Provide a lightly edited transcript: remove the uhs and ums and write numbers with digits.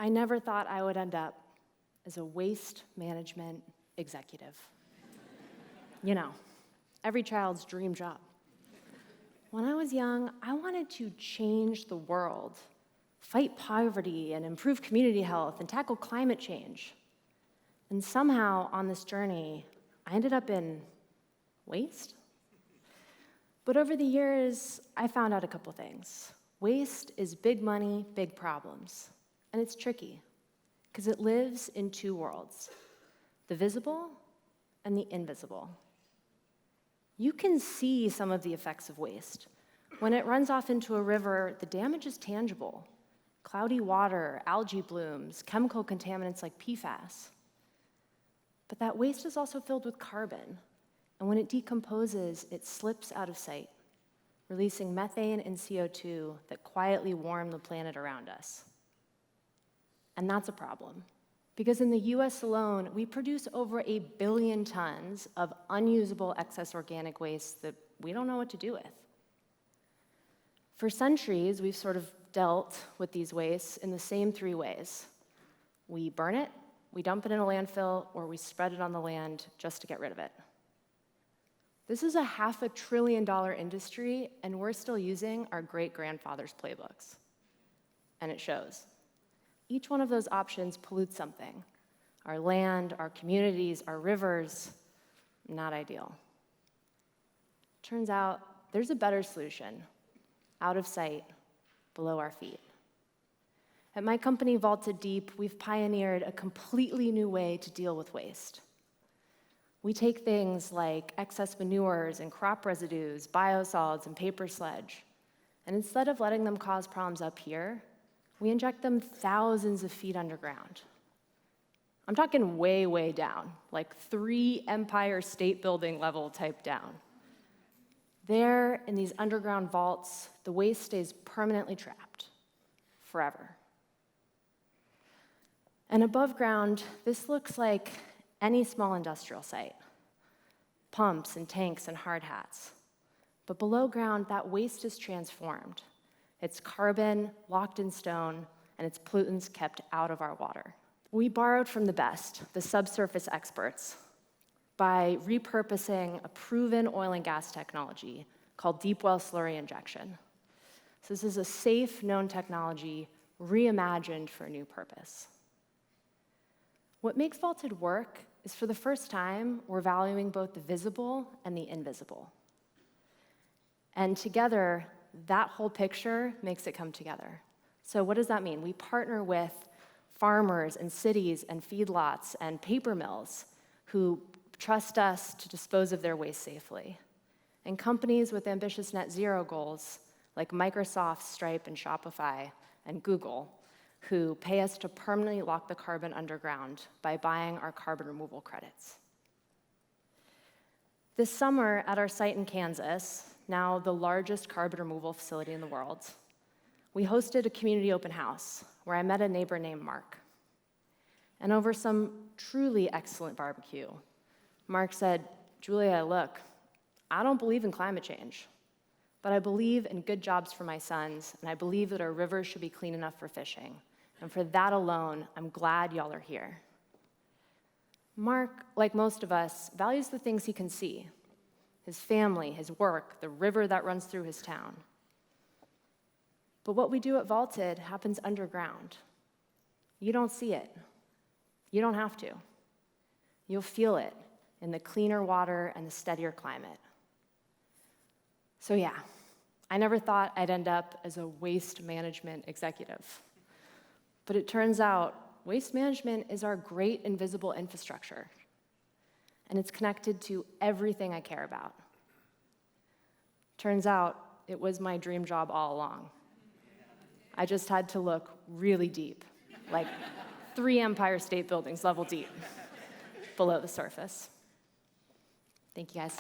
I never thought I would end up as a waste management executive. You know, every child's dream job. When I was young, I wanted to change the world, fight poverty and improve community health and tackle climate change. And somehow on this journey, I ended up in waste. But over the years, I found out a couple things. Waste is big money, big problems. And it's tricky, because it lives in two worlds, the visible and the invisible. You can see some of the effects of waste. When it runs off into a river, the damage is tangible. Cloudy water, algae blooms, chemical contaminants like PFAS. But that waste is also filled with carbon, and when it decomposes, it slips out of sight, releasing methane and CO2 that quietly warm the planet around us. And that's a problem, because in the US alone, we produce over 1 billion tons of unusable excess organic waste that we don't know what to do with. For centuries, we've sort of dealt with these wastes in the same 3 ways. We burn it, we dump it in a landfill, or we spread it on the land just to get rid of it. This is a $500 billion industry, and we're still using our great-grandfather's playbooks. And it shows. Each one of those options pollutes something. Our land, our communities, our rivers, not ideal. Turns out there's a better solution, out of sight, below our feet. At my company, Vaulted Deep, we've pioneered a completely new way to deal with waste. We take things like excess manures and crop residues, biosolids, and paper sludge, and instead of letting them cause problems up here, we inject them thousands of feet underground. I'm talking way, way down, like 3 Empire State Building level type down. There, in these underground vaults, the waste stays permanently trapped, forever. And above ground, this looks like any small industrial site. Pumps and tanks and hard hats. But below ground, that waste is transformed. It's carbon locked in stone, and its pollutants kept out of our water. We borrowed from the best, the subsurface experts, by repurposing a proven oil and gas technology called deep well slurry injection. So this is a safe, known technology reimagined for a new purpose. What makes Vaulted work is, for the first time, we're valuing both the visible and the invisible. And together, that whole picture makes it come together. So what does that mean? We partner with farmers and cities and feedlots and paper mills who trust us to dispose of their waste safely. And companies with ambitious net zero goals like Microsoft, Stripe, and Shopify, and Google, who pay us to permanently lock the carbon underground by buying our carbon removal credits. This summer at our site in Kansas, now the largest carbon removal facility in the world, we hosted a community open house where I met a neighbor named Mark. And over some truly excellent barbecue, Mark said, "Julia, look, I don't believe in climate change, but I believe in good jobs for my sons, and I believe that our rivers should be clean enough for fishing. And for that alone, I'm glad y'all are here." Mark, like most of us, values the things he can see: his family, his work, the river that runs through his town. But what we do at Vaulted happens underground. You don't see it. You don't have to. You'll feel it in the cleaner water and the steadier climate. So yeah, I never thought I'd end up as a waste management executive. But it turns out waste management is our great invisible infrastructure, and it's connected to everything I care about. Turns out it was my dream job all along. I just had to look really deep, like 3 Empire State Buildings level deep below the surface. Thank you, guys.